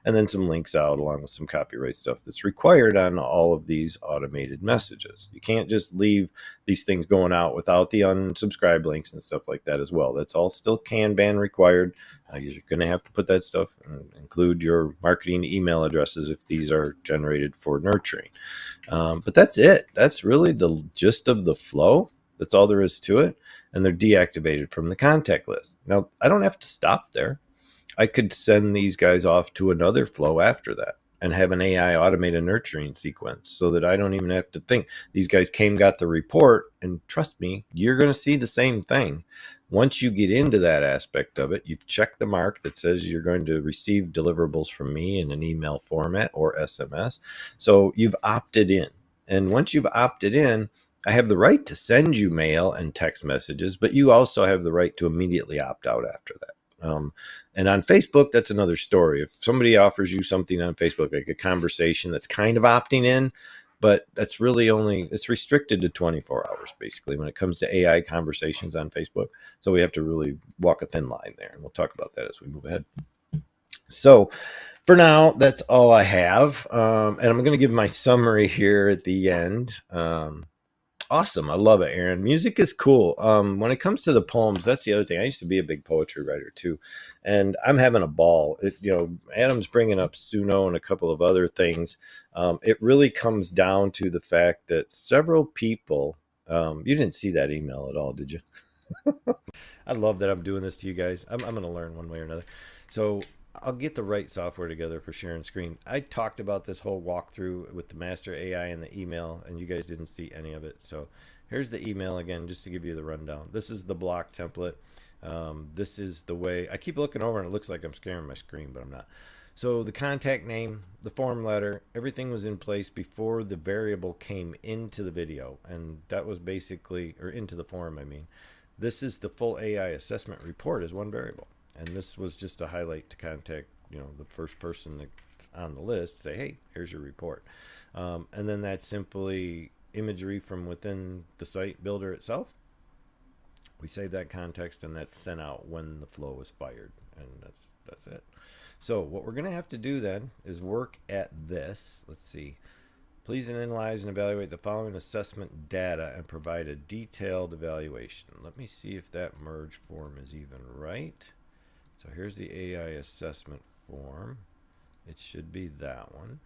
And then some links out along with some copyright stuff that's required on all of these automated messages. You can't just leave these things going out without the unsubscribe links and stuff like that as well. That's all still Kanban required. You're going to have to put that stuff and include your marketing email addresses if these are generated for nurturing. But that's it. That's really the gist of the flow. That's all there is to it. And they're deactivated from the contact list. Now, I don't have to stop there. I could send these guys off to another flow after that and have an AI automate a nurturing sequence so that I don't even have to think. These guys got the report, and trust me, you're going to see the same thing. Once you get into that aspect of it, you've checked the mark that says you're going to receive deliverables from me in an email format or SMS. So you've opted in. And once you've opted in, I have the right to send you mail and text messages, but you also have the right to immediately opt out after that. And on Facebook, that's another story. If somebody offers you something on Facebook, like a conversation that's kind of opting in, but that's really it's restricted to 24 hours, basically, when it comes to AI conversations on Facebook. So we have to really walk a thin line there. And we'll talk about that as we move ahead. So for now, that's all I have. And I'm going to give my summary here at the end. Awesome. I love it, Aaron. Music is cool. When it comes to the poems, that's the other thing. I used to be a big poetry writer too, and I'm having a ball. Adam's bringing up Suno and a couple of other things. It really comes down to the fact that several people, you didn't see that email at all, did you? I love that I'm doing this to you guys. I'm going to learn one way or another. So I'll get the right software together for sharing screen. I talked about this whole walkthrough with the master AI and the email, and you guys didn't see any of it. So here's the email again, just to give you the rundown. This is the block template. This is the way I keep looking over, and it looks like I'm scaring my screen, but I'm not. So the contact name, the form letter, everything was in place before the variable came into the video, and that was basically, or into the form, I mean. This is the full AI assessment report as one variable. And this was just a highlight to contact, the first person that's on the list, say, hey, here's your report. And then that's simply imagery from within the site builder itself. We save that context, and that's sent out when the flow is fired. And that's it. So what we're going to have to do then is work at this. Let's see. Please analyze and evaluate the following assessment data and provide a detailed evaluation. Let me see if that merge form is even right. So here's the AI assessment form. It should be that one.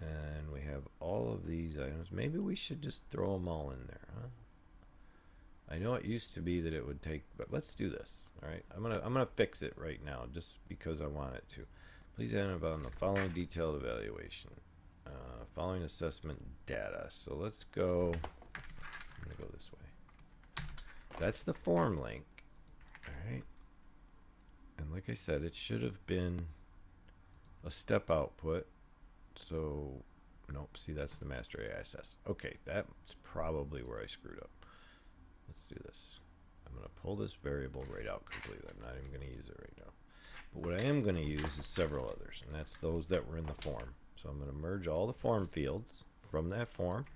And we have have all of these items. Maybe we should just throw them all in there, huh? I know it used to be that it would take, but let's do this. All right, I'm gonna fix it right now just because I want it to. Please add about the following detailed evaluation, following assessment data. So let's go. I'm gonna go this way. That's the form link. All right, and like I said, it should have been a step output. So nope. See, that's the master AISS. Okay, that's probably where I screwed up. Let's do this. I'm going to pull this variable right out completely. I'm not even going to use it right now. But what I am going to use is several others, and that's those that were in the form. So I'm going to merge all the form fields from that form.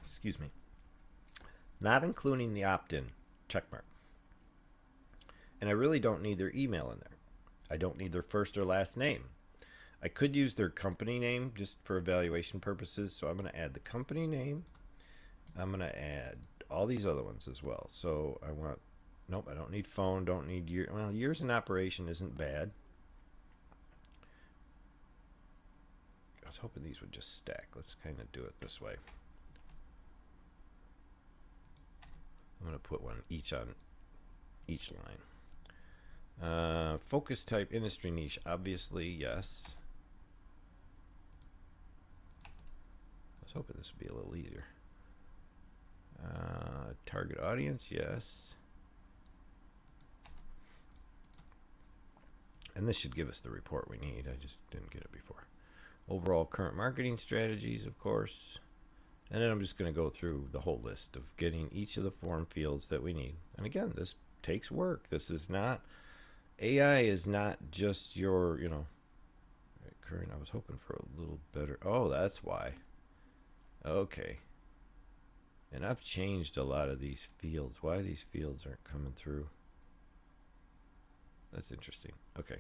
Excuse me. Not including the opt-in checkmark. And I really don't need their email in there. I don't need their first or last name. I could use their company name just for evaluation purposes. So I'm going to add the company name. I'm going to add all these other ones as well. So I want, nope, I don't need phone, don't need year. Well, years in operation isn't bad. I was hoping these would just stack. Let's kind of do it this way. I'm going to put one each on each line. Focus type, industry niche, obviously, yes. I was hoping this would be a little easier. Target audience, yes. And this should give us the report we need. I just didn't get it before. Overall current marketing strategies, of course. And then I'm just going to go through the whole list of getting each of the form fields that we need. And again, this takes work. This is not, AI is not just your, you know, current. I was hoping for a little better. Oh, that's why. Okay. And I've changed a lot of these fields. Why these fields aren't coming through? That's interesting. Okay.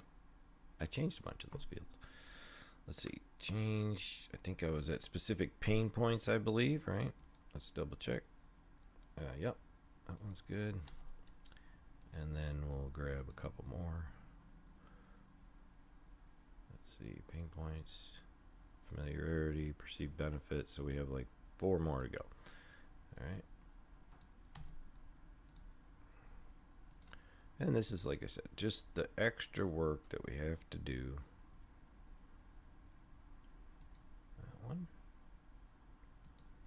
I changed a bunch of those fields. Let's see. Change. I think I was at specific pain points, I believe, right? Let's double check. Yep. That one's good. And then we'll grab a couple more. Let's see. Pain points, familiarity, perceived benefits. So we have like 4 more to go. All right. And this is, like I said, just the extra work that we have to do. That one.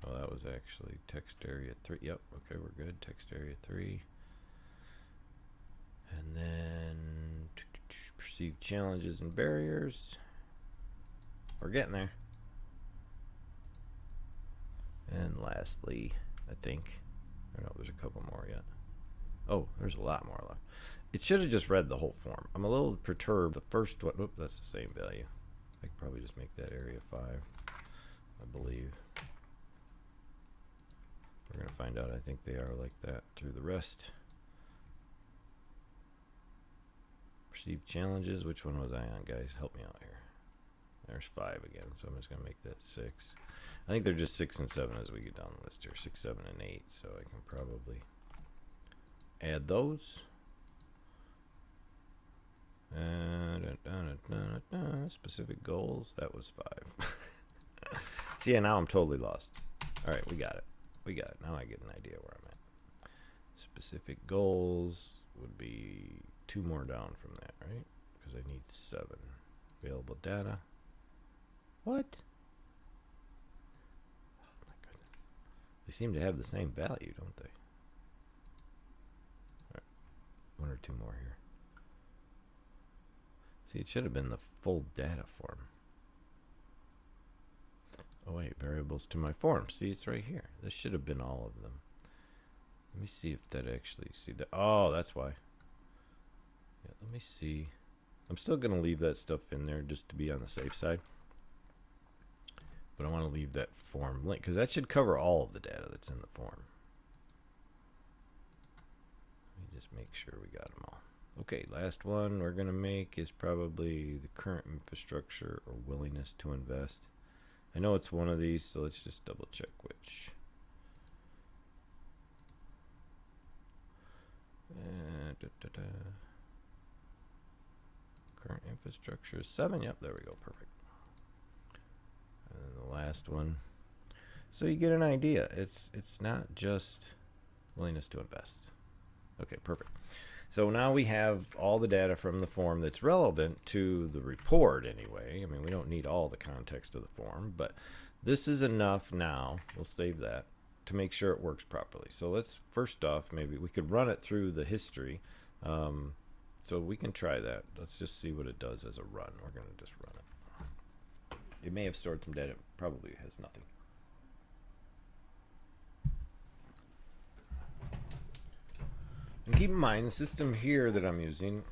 Oh, that was actually text area 3. Yep. Okay, we're good. Text area 3. And then perceived challenges and barriers. We're getting there. And lastly, I think, I don't know, there's a couple more yet. Oh, there's a lot more left. It should have just read the whole form. I'm a little perturbed. The first one, oop, that's the same value. I could probably just make that area 5, I believe. We're going to find out. I think they are like that through the rest. Perceived challenges. Which one was I on, guys? Help me out here. There's 5 again, so I'm just going to make that 6. I think they're just 6 and 7 as we get down the list here. 6, 7, and 8. So I can probably add those. Specific goals. That was 5. See, yeah, now I'm totally lost. All right, we got it. We got it. Now I get an idea where I'm at. Specific goals would be 2 more down from that, right? Because I need 7. Available data. What? Oh my goodness. They seem to have the same value, don't they? All right. 1 or 2 more here. See, it should have been the full data form. Oh wait, variables to my form. See, it's right here. This should have been all of them. Let me see if that actually, see that. Oh, that's why. Yeah, let me see. I'm still going to leave that stuff in there just to be on the safe side. But I want to leave that form link because that should cover all of the data that's in the form. Let me just make sure we got them all. Okay, last one we're going to make is probably the current infrastructure or willingness to invest. I know it's one of these, so let's just double check which. Current infrastructure is 7. Yep, there we go. Perfect. last one. So you get an idea. It's not just willingness to invest. Okay, perfect. So now we have all the data from the form that's relevant to the report anyway. I mean, we don't need all the context of the form, but this is enough now. We'll save that to make sure it works properly. So let's, first off, maybe we could run it through the history. So we can try that. Let's just see what it does as a run. We're going to just run it. It may have stored some data. It probably has nothing. And keep in mind, the system here that I'm using,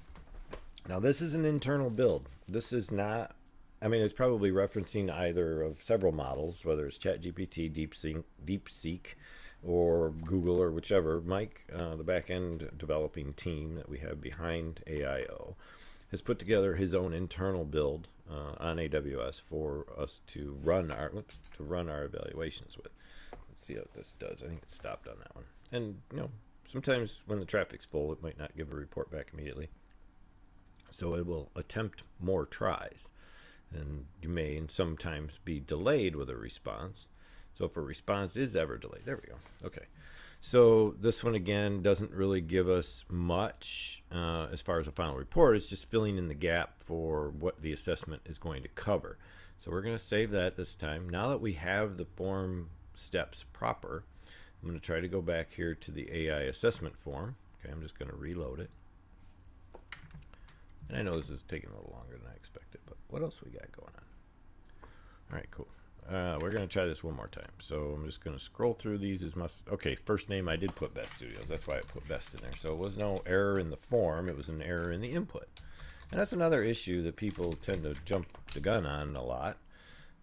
now this is an internal build. This is not, I mean, it's probably referencing either of several models, whether it's ChatGPT, DeepSeek, or Google, or whichever. Mike, the back-end developing team that we have behind AIO, has put together his own internal build on AWS for us to run our evaluations with. Let's see how this does. I think it stopped on that one. And you know, sometimes when the traffic's full, it might not give a report back immediately. So it will attempt more tries, and you may and sometimes be delayed with a response. So if a response is ever delayed, there we go. Okay. So this one again doesn't really give us much as far as a final report. It's just filling in the gap for what the assessment is going to cover. So we're going to save that this time. Now that we have the form steps proper, I'm going to try to go back here to the AI assessment form. Okay, I'm just going to reload it. And I know this is taking a little longer than I expected, but what else we got going on? All right, cool. We're going to try this one more time. So I'm just going to scroll through these as much. Okay, first name, I did put Best Studios. That's why I put Best in there. So it was no error in the form. It was an error in the input. And that's another issue that people tend to jump the gun on a lot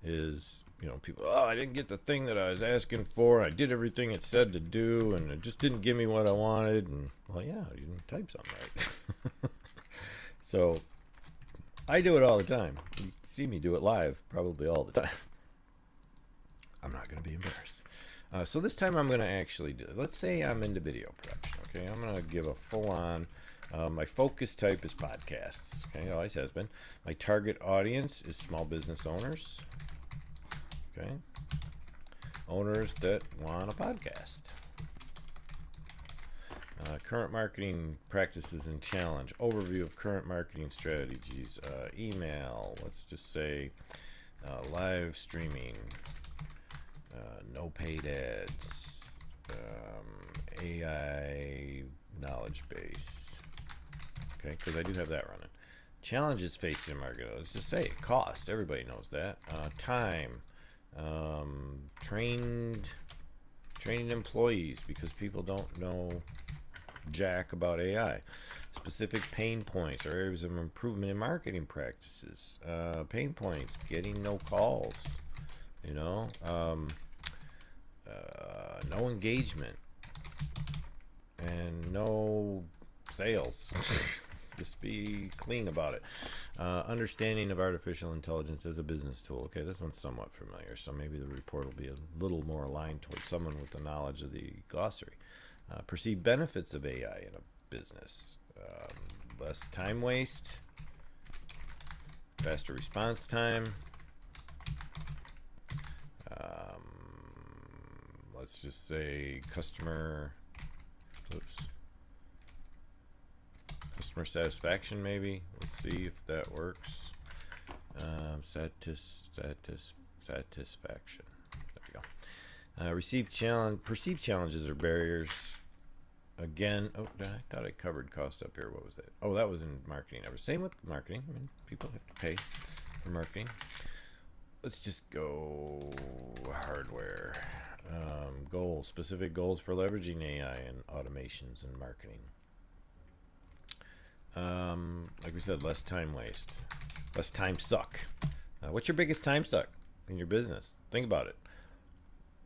is, you know, people, oh, I didn't get the thing that I was asking for. I did everything it said to do, and it just didn't give me what I wanted. And, well, yeah, you didn't type something right. So I do it all the time. You see me do it live probably all the time. I'm not going to be embarrassed. So this time I'm going to actually do it. Let's say I'm into video production. Okay, I'm going to give a full-on. My focus type is podcasts. Okay, always has been. My target audience is small business owners. Okay, owners that want a podcast. Current marketing practices and challenge. Overview of current marketing strategies. Email. Let's just say live streaming. No paid ads. AI knowledge base. Okay, because I do have that running. Challenges facing the market. Let's just say cost. Everybody knows that. Time. Training employees, because people don't know jack about AI. Specific pain points or areas of improvement in marketing practices. Pain points: getting no calls, you know, no engagement, and no sales. Just be clean about it. Understanding of artificial intelligence as a business tool. Okay, this one's somewhat familiar, so maybe the report will be a little more aligned towards someone with the knowledge of the glossary. Perceived benefits of AI in a business. Less time waste. Faster response time. Let's just say customer satisfaction, maybe. Let's see if that works. Satisfaction. There we go. Perceived challenges or barriers. Again, oh, I thought I covered cost up here. What was that? Oh, that was in marketing. Same with marketing. I mean, people have to pay for marketing. Let's just go hardware. Goals, specific goals for leveraging AI and automations in marketing. Like we said, less time waste, less time suck. What's your biggest time suck in your business? Think about it.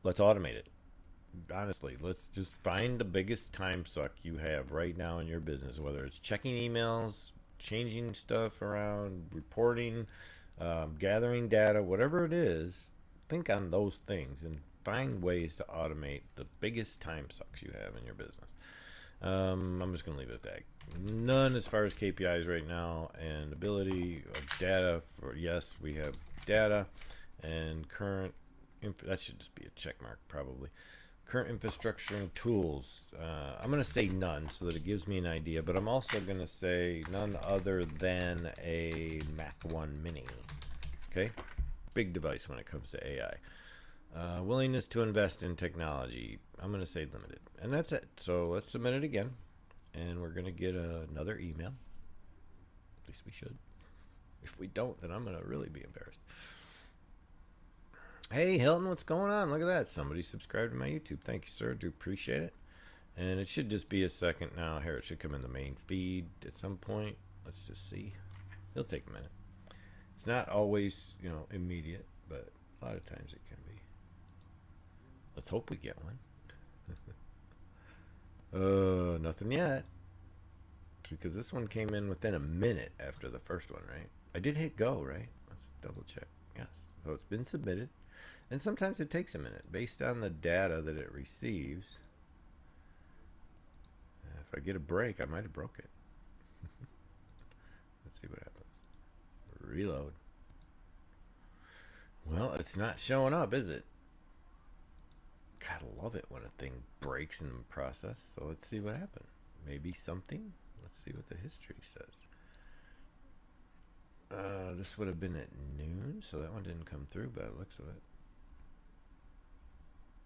Let's automate it. Honestly, let's just find the biggest time suck you have right now in your business, whether it's checking emails, changing stuff around, reporting, gathering data, whatever it is. Think on those things and find ways to automate the biggest time sucks you have in your business. I'm just going to leave it at that. None as far as KPIs right now, and ability of data for, yes, we have data, and current that should just be a check mark probably. Current infrastructure and tools. I'm going to say none so that it gives me an idea, but I'm also going to say none other than a Mac 1 Mini. Okay? Big device when it comes to AI. Willingness to invest in technology. I'm going to say limited. And that's it. So let's submit it again. And we're going to get another email. At least we should. If we don't, then I'm going to really be embarrassed. Hey, Hilton, what's going on? Look at that. Somebody subscribed to my YouTube. Thank you, sir. Do appreciate it. And it should just be a second now. Here, it should come in the main feed at some point. Let's just see. It'll take a minute. It's not always, immediate, but a lot of times it can be. Let's hope we get one. Nothing yet. Because this one came in within a minute after the first one, right? I did hit go, right? Let's double check. Yes. So it's been submitted. And sometimes it takes a minute based on the data that it receives. If I get a break, I might have broke it. Let's see what happens. Reload. Well, it's not showing up, is it? Gotta love it when a thing breaks in the process. So let's see what happened. Maybe something. Let's see what the history says. This would have been at noon, so that one didn't come through by the looks of it.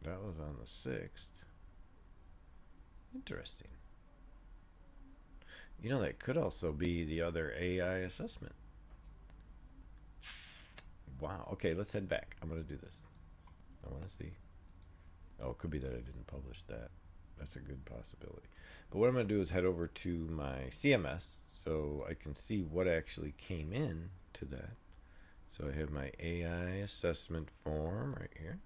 That was on the 6th. Interesting. That could also be the other AI assessment. Wow. Okay, let's head back. I'm going to do this. I want to see. Oh, it could be that I didn't publish that. That's a good possibility. But what I'm going to do is head over to my CMS so I can see what actually came in to that. So I have my AI assessment form right here.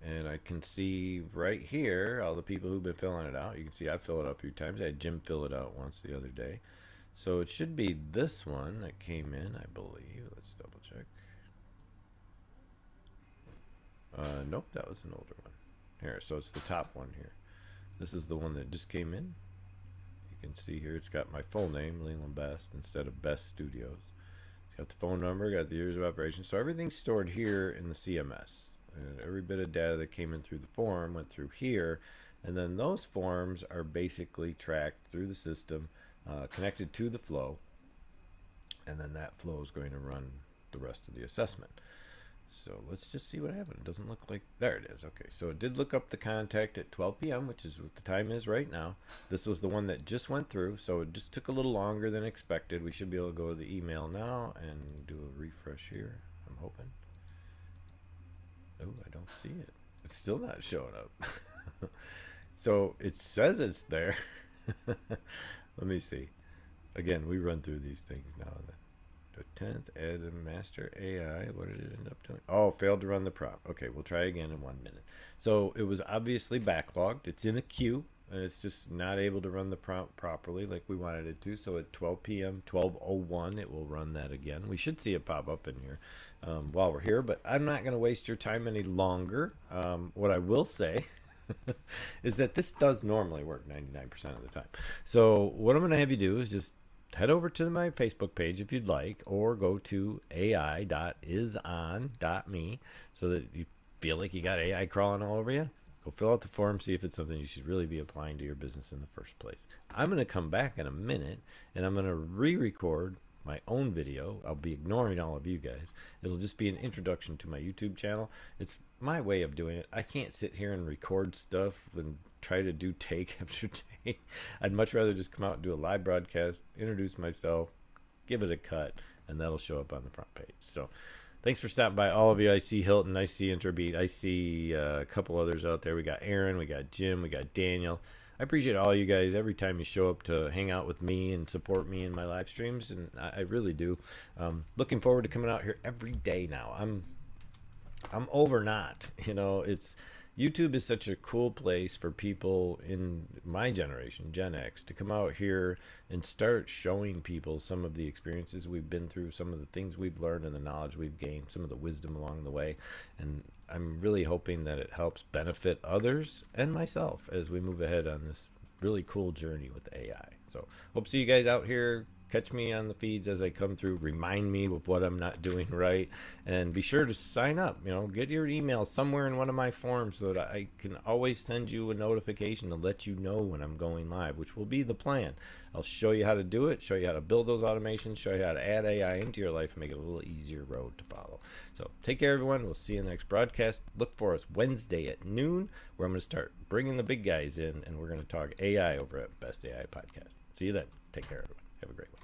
And I can see right here all the people who've been filling it out. You can see I fill it out a few times. I had Jim fill it out once the other day. So it should be this one that came in, I believe. Let's double check. Nope, that was an older one. Here, so it's the top one here. This is the one that just came in. You can see here it's got my full name, Leland Best, instead of Best Studios. It's got the phone number, got the years of operation. So everything's stored here in the CMS. And every bit of data that came in through the form went through here. And then those forms are basically tracked through the system, connected to the flow. And then that flow is going to run the rest of the assessment. So let's just see what happened. It doesn't look like, there it is. Okay, so it did look up the contact at 12 p.m., which is what the time is right now. This was the one that just went through, so it just took a little longer than expected. We should be able to go to the email now and do a refresh here, I'm hoping. Oh, I don't see it. It's still not showing up. So it says it's there. Let me see. Again, we run through these things now and then. The 10th, add a master AI. What did it end up doing? Oh, failed to run the prompt. Okay, we'll try again in 1 minute. So it was obviously backlogged. It's in a queue, and it's just not able to run the prompt properly like we wanted it to. So at 12 p.m., 12:01, it will run that again. We should see it pop up in here while we're here, but I'm not going to waste your time any longer. What I will say is that this does normally work 99% of the time. So what I'm going to have you do is just head over to my Facebook page if you'd like, or go to ai.ison.me so that you feel like you got AI crawling all over you. Go fill out the form, see if it's something you should really be applying to your business in the first place. I'm going to come back in a minute, and I'm going to re-record my own video. I'll be ignoring all of you guys. It'll just be an introduction to my YouTube channel. It's my way of doing it. I can't sit here and record stuff and try to do take after take. I'd much rather just come out and do a live broadcast, introduce myself, give it a cut, and that'll show up on the front page. So thanks for stopping by, all of you. I see Hilton, I see Interbeat, I see a couple others out there. We got Aaron, we got Jim, we got Daniel. I appreciate all you guys every time you show up to hang out with me and support me in my live streams, and I really do. Looking forward to coming out here every day now. I'm over not, it's YouTube is such a cool place for people in my generation, Gen X, to come out here and start showing people some of the experiences we've been through, some of the things we've learned and the knowledge we've gained, some of the wisdom along the way. And I'm really hoping that it helps benefit others and myself as we move ahead on this really cool journey with AI. So hope to see you guys out here. Catch me on the feeds as I come through. Remind me of what I'm not doing right, and be sure to sign up. Get your email somewhere in one of my forms so that I can always send you a notification to let you know when I'm going live, which will be the plan. I'll show you how to do it, show you how to build those automations, show you how to add AI into your life, and make it a little easier road to follow. So take care, everyone. We'll see you in the next broadcast. Look for us Wednesday at noon, where I'm going to start bringing the big guys in, and we're going to talk AI over at Best AI Podcast. See you then. Take care, everyone. Have a great one.